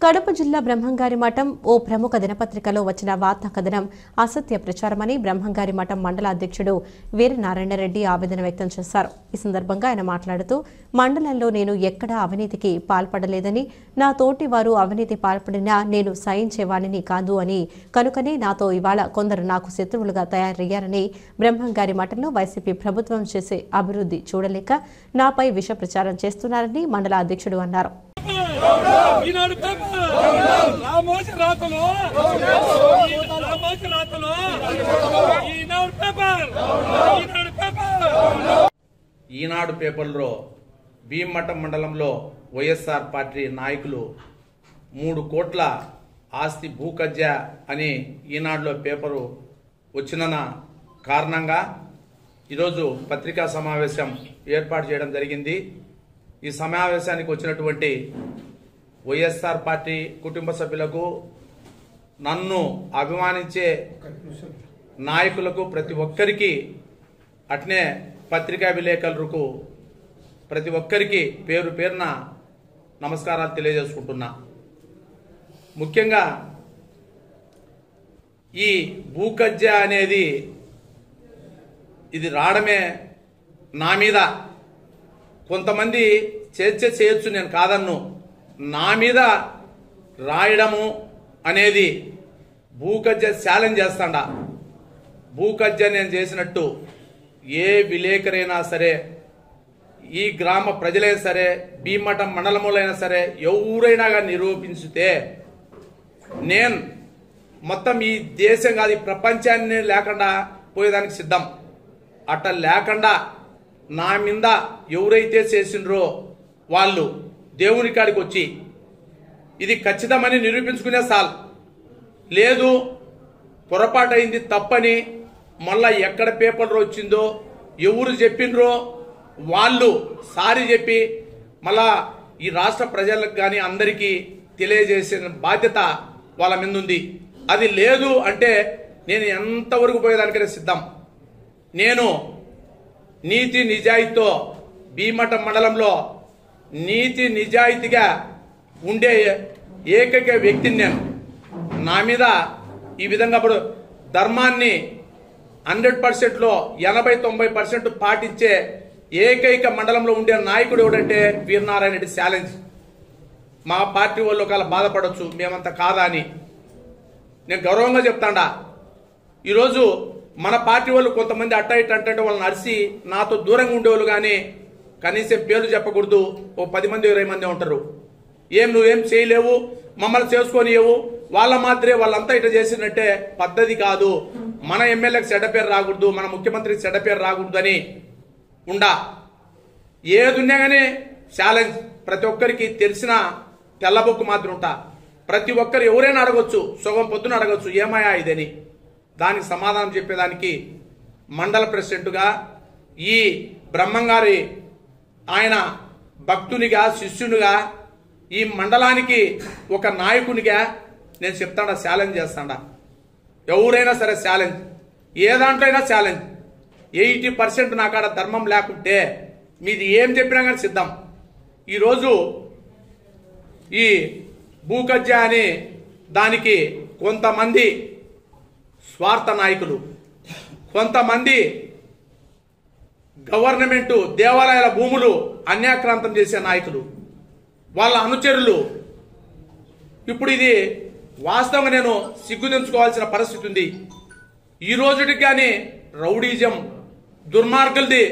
కడప జిల్లా బ్రహ్మంగారి మఠం ఓ ప్రముఖ దినపత్రికలో వచ్చిన వార్తా కథనం అసత్య ప్రచారమని బ్రహ్మంగారి మఠం మండల అధ్యక్షుడు వీరనారాయణరెడ్డి ఆవేదన వ్యక్తం చేశారు. ఈ సందర్భంగా ఆయన మాట్లాడుతూ మండలంలో నేను ఎక్కడా అవినీతికి పాల్పడలేదని, నా తోటి వారు అవినీతి పాల్పడినా నేను సహించేవాడిని కాదు అని, కనుకనే నాతో ఇవాళ కొందరు నాకు శత్రువులుగా తయారయ్యారని, బ్రహ్మంగారి మఠంలో వైసీపీ ప్రభుత్వం చేసే అభివృద్ధి చూడలేక నాపై విష ప్రచారం చేస్తున్నారని మండల అధ్యక్షుడు అన్నారు. ఈనాడు పేపర్లో భీమమఠం మండలంలో వైఎస్ఆర్ పార్టీ నాయకులు 3 కోట్ల ఆస్తి భూకజ్జా అని ఈనాడులో పేపరు వచ్చిన కారణంగా ఈరోజు పత్రికా సమావేశం ఏర్పాటు చేయడం జరిగింది. ఈ సమావేశానికి వచ్చినటువంటి వైఎస్ఆర్ పార్టీ కుటుంబ సభ్యులకు, నన్ను అభిమానించే నాయకులకు, ప్రతి ఒక్కరికి, అట్నే పత్రికా విలేకరులకు ప్రతి ఒక్కరికి పేరు పేరున నమస్కారాలు తెలియజేసుకుంటున్నా. ముఖ్యంగా ఈ భూకజ్జా అనేది ఇది రావడమే నా మీద కొంతమంది చేయొచ్చు, నేను కాదన్ను. నా మీద రాయడము అనేది భూకజ్జా ఛాలెంజ్ చేస్తాడా. భూకజ్జా నేను చేసినట్టు ఏ విలేకరైనా సరే, ఈ గ్రామ ప్రజలైనా సరే, భీమమఠం మండలములైనా సరే, ఎవరైనా కానీ నిరూపించితే నేను మొత్తం ఈ దేశం కాదు, ఈ ప్రపంచాన్ని లేకుండా పోయేదానికి సిద్ధం. అట్ట లేకుండా నా మీద ఎవరైతే చేసిండ్రో వాళ్ళు దేవుని కాడికి వచ్చి ఇది ఖచ్చితమని నిరూపించుకునే సాల్, లేదు పొరపాటు అయింది తప్పని మళ్ళా ఎక్కడ పేపర్లో వచ్చిందో ఎవరు చెప్పిండ్రో వాళ్ళు సారీ చెప్పి మళ్ళా ఈ రాష్ట్ర ప్రజలకు కానీ అందరికీ తెలియజేసిన బాధ్యత వాళ్ళ మీద ఉంది. అది లేదు అంటే నేను ఎంతవరకు పోయేదానికైనా సిద్ధం. నేను నీతి నిజాయితీతో భీమమఠం మండలంలో నీతి నిజాయితీగా ఉండే ఏకైక వ్యక్తిని నేను. నా మీద ఈ విధంగా ఇప్పుడు ధర్మాన్ని 100%లో 80-90% పాటించే ఏకైక మండలంలో ఉండే నాయకుడు ఎవడంటే వీరనారాయణ రెడ్డి ఛాలెంజ్. మా పార్టీ వాళ్ళు ఒకవేళ బాధపడవచ్చు, మేమంతా కాదా అని. నేను గౌరవంగా చెప్తాడా. ఈరోజు మన పార్టీ వాళ్ళు కొంతమంది అట్ట ఇట్ట అంటే వాళ్ళని అరిసి నాతో దూరంగా ఉండేవాళ్ళు, కానీ కనీసం పేర్లు చెప్పకూడదు. ఓ 10 మంది 20 మంది ఉంటారు. నువ్వేం చేయలేవు, మమ్మల్ని చేసుకోనియవు, వాళ్ళ మాత్రమే వాళ్ళంతా ఇట్లా చేసినట్టే పద్ధతి కాదు. మన ఎమ్మెల్యేకి చెడ్డ పేరు రాకూడదు, మన ముఖ్యమంత్రికి చెడ్డ పేరు రాకూడదు అని ఉండా. ఏదున్నా కానీ ఛాలెంజ్ ప్రతి ఒక్కరికి తెలిసిన తెల్లబొక్కు మాత్రం ఉంటా. ప్రతి ఒక్కరు ఎవరైనా అడగొచ్చు, సగం పొద్దున అడగొచ్చు ఏమయ్యా ఇదని. దానికి సమాధానం చెప్పేదానికి మండల ప్రెసిడెంట్గా ఈ బ్రహ్మంగారి ఆయన భక్తునిగా, శిష్యునిగా, ఈ మండలానికి ఒక నాయకునిగా నేను చెప్తాడా, ఛాలెంజ్ చేస్తాడా. ఎవరైనా సరే ఛాలెంజ్, ఏ దాంట్లో అయినా ఛాలెంజ్. 80% నాకాడ ధర్మం లేకుంటే మీది ఏం చెప్పినా కానీ సిద్ధం. ఈరోజు ఈ భూకజ్జా అని దానికి కొంతమంది స్వార్థ నాయకులు, కొంతమంది గవర్నమెంటు దేవాలయాల భూములు అన్యాక్రాంతం చేసే నాయకులు, వాళ్ళ అనుచరులు, ఇప్పుడు ఇది వాస్తవంగా నేను సిగ్గుదించుకోవాల్సిన పరిస్థితి ఉంది. ఈ రోజుకి కానీ రౌడీజం, దుర్మార్గులది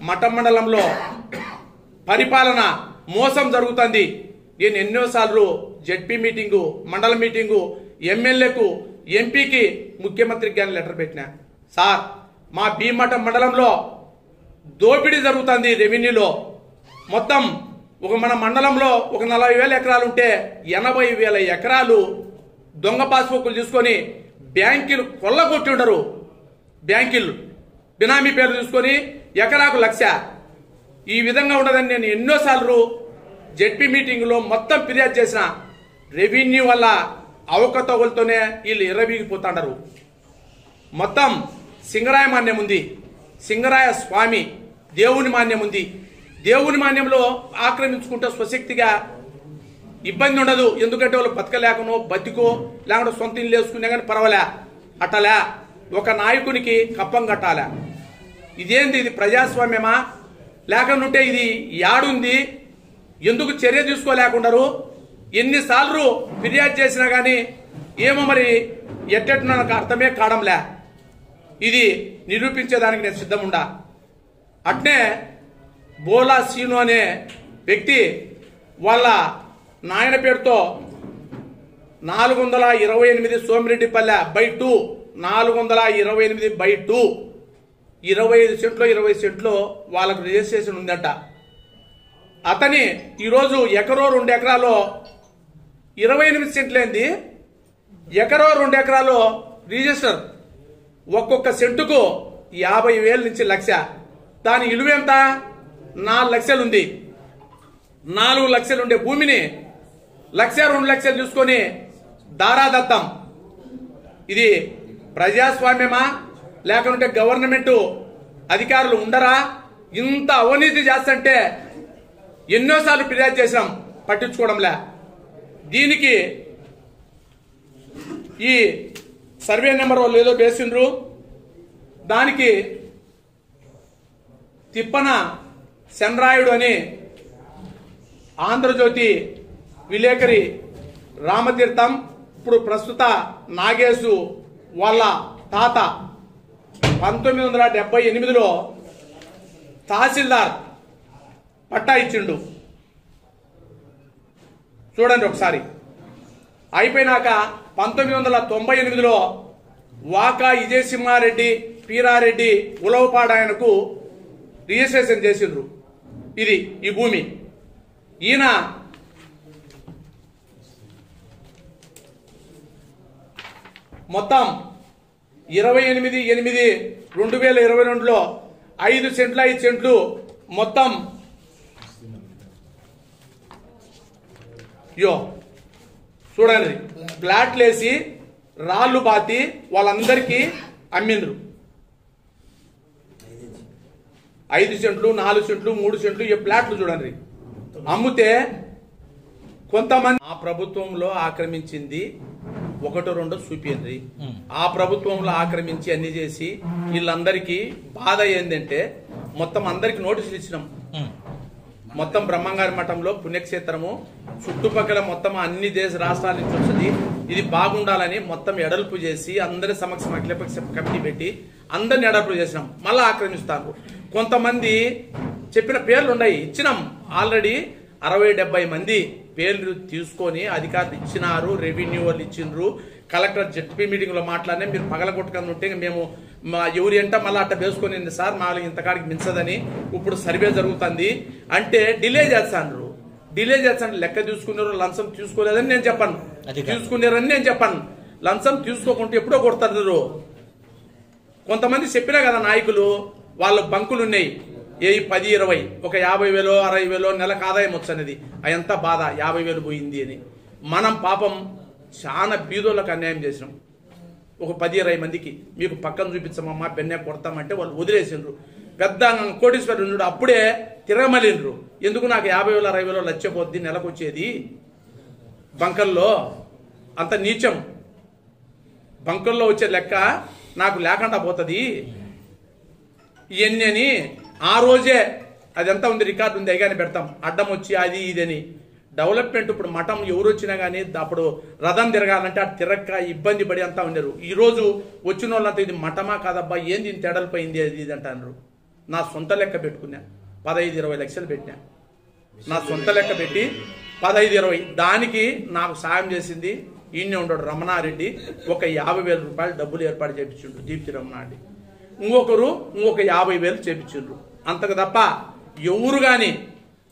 మఠం మండలంలో పరిపాలన మోసం జరుగుతుంది. నేను ఎన్నోసార్లు జెడ్పీ మీటింగు, మండల మీటింగు, ఎమ్మెల్యేకు, ఎంపీకి, ముఖ్యమంత్రికి కానీ లెటర్ పెట్టినా. సార్, మా భీమమఠం మండలంలో దోపిడీ జరుగుతుంది. రెవెన్యూలో మొత్తం మన మండలంలో ఒక 40,000 ఎకరాలు ఉంటే 80,000 ఎకరాలు దొంగ పాస్బుక్లు తీసుకొని బ్యాంకులు కొల్లగొట్టి ఉండరు. బ్యాంకులు బినామీ పేర్లు తీసుకొని ఎకరాకు 1,00,000. ఈ విధంగా ఉండదని నేను ఎన్నోసార్లు జెడ్పీ మీటింగ్లో మొత్తం ఫిర్యాదు చేసిన. రెవెన్యూ వల్ల అవకతవకలతోనే వీళ్ళు ఎర్రబీగిపోతాండారు. మొత్తం సింగరాయ మాన్యం ఉంది, సింగరాయ స్వామి దేవుని మాన్యం ఉంది. దేవుని మాన్యంలో ఆక్రమించుకుంటే స్వశక్తిగా ఇబ్బంది ఉండదు. ఎందుకంటే వాళ్ళు బతకలేకనో బతికో లేకుంటే సొంత ఇల్లు వేసుకునే కానీ పర్వాలే. అట్టలే ఒక నాయకునికి కప్పం కట్టాలా? ఇదేంది? ఇది ప్రజాస్వామ్యమా? లేకుంటే ఇది యాడుంది? ఎందుకు చర్య తీసుకోలేకుండారు? ఎన్నిసార్లు ఫిర్యాదు చేసినా కానీ ఏమో మరి ఎట్టెట్టు నాకు అర్థమే కావడంలే. ఇది నిరూపించేదానికి నేను సిద్ధముండా. అట్నే బోలా సీను అనే వ్యక్తి వాళ్ళ నాయన పేరుతో 428 సోమిరెడ్డిపల్లె /2 428/2 25 సెంట్లో 20 సెంట్లో వాళ్ళకు రిజిస్ట్రేషన్ ఉందంట. అతని ఈరోజు ఎకరో 2 ఎకరాలో 28 సెంట్లేంది, ఎకరో 2 ఎకరాలో రిజిస్టర్ ఒక్కొక్క సెంటుకు 50,000 నుంచి 1,00,000. దాని విలువ ఎంత? 4 లక్షలు ఉంది. 4 లక్షలు ఉండే భూమిని 1,00,000 2 లక్షలు చూసుకొని దారాదత్తం. ఇది ప్రజాస్వామ్యమా? లేకుంటే గవర్నమెంట్ అధికారులు ఉండరా? ఇంత అవినీతి చేస్తుంటే ఎన్నోసార్లు ఫిర్యాదు చేసాం, పట్టించుకోవడంలే. దీనికి ఈ సర్వే నెంబర్ వాళ్ళు ఏదో వేసిండ్రు. దానికి తిప్పన శనరాయుడు అని ఆంధ్రజ్యోతి విలేకరి రామతీర్థం, ఇప్పుడు ప్రస్తుత నాగేశు వాళ్ళ తాత 1978లో తహసీల్దార్ పట్టా ఇచ్చిండు. చూడండి ఒకసారి. అయిపోయినాక 1998లో వాకా విజయసింహారెడ్డి, పీరారెడ్డి, ఉలవపాడు ఆయనకు రిజిస్ట్రేషన్ చేసిండ్రు. ఇది ఈ భూమి. ఈయన మొత్తం 28/8/2022లో 5 సెంట్ల 5 సెంట్లు మొత్తం చూడండి ఫ్లాట్లు వేసి రాళ్లు బాతి వాళ్ళందరికీ అమ్మిండ్రు. 5 సెంట్లు 4 సెంట్లు 3 సెంట్లు ఈ ఫ్లాట్లు చూడండి అమ్ముతే కొంతమంది ఆ ప్రభుత్వంలో ఆక్రమించింది 1-2 చూపింది. ఆ ప్రభుత్వంలో ఆక్రమించి అన్ని చేసి వీళ్ళందరికీ బాధ ఏంటంటే మొత్తం అందరికి నోటీసులు ఇచ్చినాం. మొత్తం బ్రహ్మంగారి మఠంలో పుణ్యక్షేత్రము చుట్టుపక్కల మొత్తం అన్ని దేశ రాష్ట్రాల నుంచి వస్తుంది. ఇది బాగుండాలని మొత్తం ఎడల్పు చేసి అందరి సమక్షం అఖిలపక్ష కమిటీ పెట్టి అందరిని ఎడల్పు చేసినాం. మళ్ళా ఆక్రమిస్తాను. కొంతమంది చెప్పిన పేర్లు ఉన్నాయి, ఇచ్చినాం. ఆల్రెడీ 60-70 మంది పేర్లు తీసుకొని అధికారులు ఇచ్చినారు. రెవెన్యూ వాళ్ళు ఇచ్చిండ్రు. కలెక్టర్ జెడ్పీ మీటింగ్ లో మాట్లాడినా మీరు పగలగొట్టుకొని ఉంటే మేము ఎవరి అంట మళ్ళీ అట్ట వేసుకొని సార్ మాకు ఇంతకాడికి మించదని ఇప్పుడు సర్వే జరుగుతుంది అంటే డిలే చేస్తాను. డిలే చేస్తాను. లెక్క తీసుకున్నారు, లంచం తీసుకోలేదని నేను చెప్పాను. తీసుకున్నారని నేను చెప్పాను. లంచం తీసుకోకుంటే ఎప్పుడో కొడతారు. కొంతమంది చెప్పినా కదా నాయకులు, వాళ్ళ బంకులు ఉన్నాయి. ఏ 10-20 ఒక 50,000 60,000 నెలకు ఆదాయం వచ్చనేది అదంతా బాధ. 50,000 పోయింది అని. మనం పాపం చాలా బీదోళ్ళకి అన్యాయం చేసినాం. ఒక 10-20 మందికి మీకు పక్కన చూపించమమ్మా బెన్నె కొడతామంటే వాళ్ళు వదిలేసిండ్రు. పెద్ద కోటీశ్వరుడు అప్పుడే తిరగమలిండ్రు. ఎందుకు నాకు 50,000 60,000 లచ్చపోద్ది నెలకు వచ్చేది బంకల్లో? అంత నీచం. బంకల్లో వచ్చే లెక్క నాకు లేకుండా పోతుంది ఇవన్నీ అని ఆ రోజే అదంతా ఉంది, రికార్డు ఉంది, అయ్యాని పెడతాం. అడ్డం వచ్చి అది ఇదని డెవలప్మెంట్. ఇప్పుడు మఠం ఎవరు వచ్చినా కానీ అప్పుడు రథం తిరగాలంటే అటు తిరక్క ఇబ్బంది పడి అంతా ఉండరు. ఈ రోజు వచ్చిన వాళ్ళంతా ఇది మఠమా కాదబ్బా ఏంది ఇంత ఎడలిపోయింది అది ఇది అంటారు. నా సొంత లెక్క పెట్టుకున్నా 15-20 లక్షలు పెట్టినా. నా సొంత లెక్క పెట్టి 15-20 దానికి నాకు సాయం చేసింది ఈయనే ఉండడు రమణారెడ్డి. ఒక 50,000 రూపాయలు డబ్బులు ఏర్పాటు చేయించుండ్రు దీప్తి రమణారెడ్డి. ఇంకొకరు ఇంకొక 50,000 చేయించుండ్రు. అంతకు తప్ప ఎవరు కానీ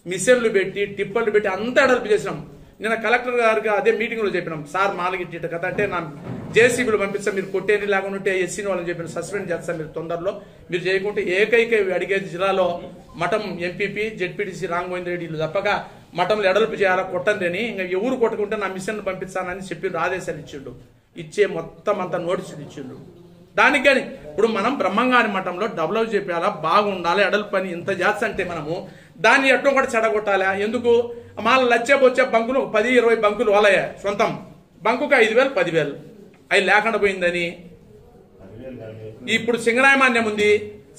మిషన్లు పెట్టి టిప్పర్లు పెట్టి అంతా ఎడల్పు చేసినాం. నిన్న కలెక్టర్ గారికి అదే మీటింగ్ లో చెప్పినాం. సార్ మాలగిట్ట కథ అంటే నా జేసీబీలు పంపిస్తాం, మీరు కొట్టేది లేకుంటే ఎస్సీని వాళ్ళని చెప్పిన సస్పెండ్ చేస్తాం మీరు తొందరలో. మీరు చేయకుంటే ఏకైక అడిగేది జిల్లాలో మఠం ఎంపీపీ జెడ్పీటీసీ రాంగోవింద్ రెడ్డి తప్పక మఠంలో ఎడల్పు చేయాలా కొట్టండి అని. ఇంకా ఎవరు కొట్టుకుంటే నా మిషన్ పంపిస్తానని చెప్పి ఆదేశాలు ఇచ్చిండు. ఇచ్చే మొత్తం అంతా నోటీసులు ఇచ్చిండు. దానికి కానీ ఇప్పుడు మనం బ్రహ్మంగారి మఠంలో డెవలప్ చేయాలా, బాగుండాలి, ఎడల్పు పని ఇంత చేస్తంటే మనము దాన్ని ఎట్టో కూడా చెడగొట్టాలా? ఎందుకు? మాల లచ్చే బంకులు 10-20 బంకులు వాళ్ళే సొంతం, బంకుకు 5,000 10,000 అవి లేకుండా పోయిందని. ఇప్పుడు సింగరాయమాన్యం ఉంది,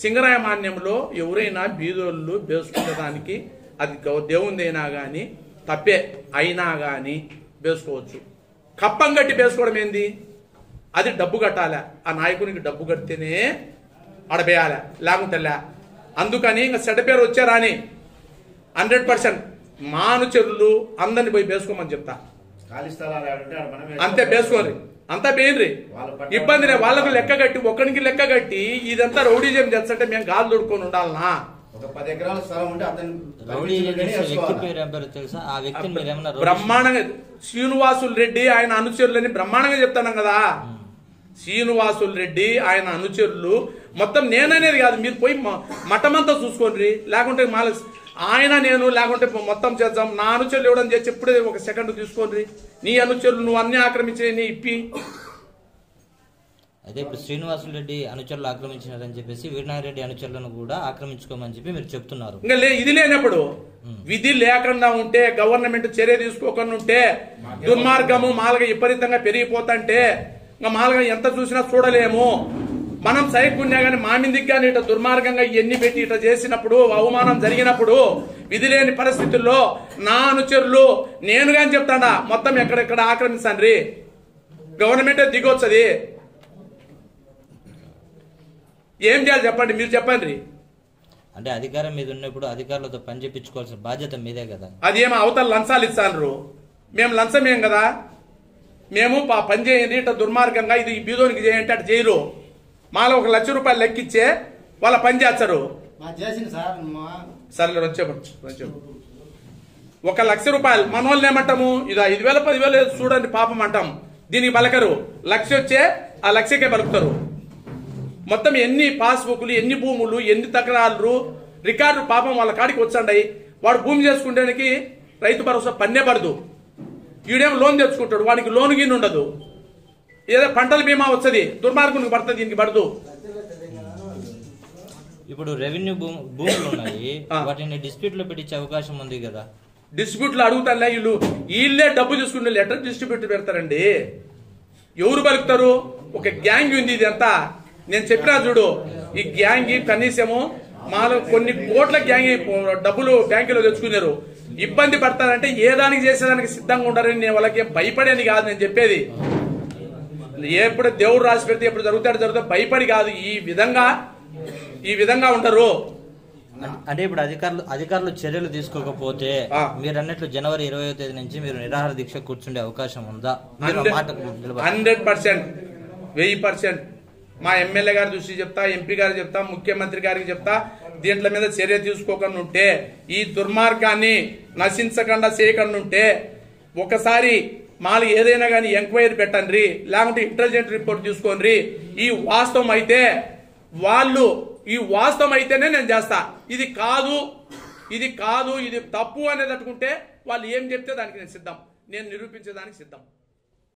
సింగరాయమాన్యంలో ఎవరైనా బీదోళ్ళు వేసుకునేదానికి అది దేవుందైనా కానీ తప్పే అయినా కానీ వేసుకోవచ్చు. కప్పం కట్టి వేసుకోవడం ఏంది? అది డబ్బు కట్టాలా, ఆ నాయకునికి డబ్బు కడితేనే ఆడబేయాలా, లేకుంటే అందుకని ఇంకా చెడ్డ పేరు వచ్చారని 100% మా అనుచరులు అందరిని పోయి వేసుకోమని చెప్తా. అంతే వేసుకోరు, అంతా బేయండి, ఇబ్బందినే. వాళ్ళకు లెక్క కట్టి ఒక్కడికి లెక్క కట్టి ఇదంతా రౌడీజం చేస్తుంటే మేము గాలు దొడుకొని ఉండాలనా? 10 ఎకరాల స్థలం ఉంటే బ్రహ్మాండంగా శ్రీనివాసులు రెడ్డి ఆయన అనుచరులని బ్రహ్మాండంగా చెప్తాను కదా. శ్రీనివాసులు రెడ్డి ఆయన అనుచరులు మొత్తం నేననేది కాదు, మీరు పోయి మఠమంతా చూసుకోండి. లేకుంటే మాల ఆయన నేను లేకుంటే మొత్తం చేద్దాం. నా అనుచరులు ఇవ్వడం చేసి ఎప్పుడే ఒక సెకండ్ తీసుకోండి. నీ అనుచరులు నువ్వు అన్ని ఆక్రమించే నీ ఇప్పి. అదే ఇప్పుడు శ్రీనివాసులు రెడ్డి అనుచరులు ఆక్రమించినారని చెప్పేసి వీరనారాయణ రెడ్డి అనుచరులను కూడా ఆక్రమించుకోమని చెప్పి మీరు చెప్తున్నారు. ఇంకా ఇది లేనప్పుడు విధి లేకుండా ఉంటే, గవర్నమెంట్ చర్య తీసుకోకుండా ఉంటే, దుర్మార్గము మాలగా విపరీతంగా పెరిగిపోతుంటే ఇంకా మాలగా ఎంత చూసినా చూడలేము. మనం సైకున్నా గానీ మా మీదికి కానీ ఇట్లా దుర్మార్గంగా ఎన్ని పెట్టి ఇట్లా చేసినప్పుడు, అవమానం జరిగినప్పుడు, విధి లేని పరిస్థితుల్లో నా అనుచరులు నేను గాని చెప్తాడా మొత్తం ఎక్కడెక్కడ ఆక్రమిస్తాండ్రి, గవర్నమెంటే దిగొచ్చది. ఏం చేయాలి చెప్పండి, మీరు చెప్పండి. అంటే అధికారం మీద ఉన్నప్పుడు అధికారులతో పని చేయించుకోవాల్సిన బాధ్యత మీదే కదా. అదేమో అవతల లంచాలు ఇస్తాండ్రు, మేము లంచమేం కదా. మేము పని చేయండి ఇట్లా దుర్మార్గంగా ఇది బీదోనికి చేయంటే అటు చేయరు. మాలో 1 లక్ష రూపాయలు లెక్కిచ్చే వాళ్ళ పని చేస్తారు. సర్లే వచ్చేప్పుడు 1 లక్ష రూపాయలు మన వాళ్ళు ఏమంటాము, ఇది 5,000 10,000 చూడండి పాపం అంటాం. దీనికి పలకరు. లక్ష వచ్చే ఆ లక్షకే పలుకుతారు. మొత్తం ఎన్ని పాస్బుక్లు, ఎన్ని భూములు, ఎన్ని తకరాలు, రికార్డు పాపం వాళ్ళ కాడికి వచ్చండి. వాడు భూమి చేసుకుంటానికి రైతు భరోసా పన్నే పడదు. ఈడేమో లోన్ తెచ్చుకుంటాడు, వాడికి లోన్ గిన్నె ఉండదు. ఏదో పంటల బీమా వచ్చది, దుర్మార్గునికి పడుతుంది, దీనికి పడదు. ఇప్పుడు రెవెన్యూ భూములు ఉన్నాయి, వాటిని డిస్ప్యూట్ లో పెట్టించే అవకాశం ఉంది కదా. డిస్ప్యూట్ లో అడుగుతారులే, వీళ్ళే డబ్బు తీసుకునే లెటర్ డిస్ట్రిబ్యూట్ పెడతారండి. ఎవరు పలుకుతారు? ఒక గ్యాంగ్ ఉంది. ఇది అంతా నేను చెప్పినా చూడు, ఈ గ్యాంగ్ కనీసము మాలో కొన్ని కోట్ల గ్యాంగ్ డబ్బులు బ్యాంకులో తెచ్చుకున్నారు. ఇబ్బంది పడతారంటే ఏ దానికి చేసేదానికి సిద్ధంగా ఉండాలని నేను వాళ్ళకి భయపడేది కాదు. నేను చెప్పేది ఎప్పుడు దేవుడు రాసి పెడితే ఎప్పుడు జరుగుతాడు భయపడి కాదు. ఈ విధంగా ఉండరు. అంటే ఇప్పుడు అధికారులు చర్యలు తీసుకోకపోతే మీరు అన్నట్లు జనవరి 20వ తేదీ నుంచి మీరు నిరాహార దీక్ష కూర్చుండే అవకాశం ఉందా? 100%, 1000%. మా ఎమ్మెల్యే గారి దృష్టి చెప్తా, ఎంపీ గారికి చెప్తా, ముఖ్యమంత్రి గారికి చెప్తా. దీంట్ల మీద చర్య తీసుకోకుండా ఉంటే, ఈ దుర్మార్గాన్ని నశించకుండా చేయకుండా ఉంటే, ఒకసారి మాలు ఏదైనా కానీ ఎంక్వైరీ పెట్టండి, లేకుంటే ఇంటెలిజెంట్ రిపోర్ట్ తీసుకోండి. ఈ వాస్తవం అయితేనే నేను చేస్తా. ఇది కాదు ఇది తప్పు అనేది అనుకుంటే వాళ్ళు ఏం చెప్తే దానికి నేను సిద్ధం, నేను నిరూపించేదానికి సిద్ధం.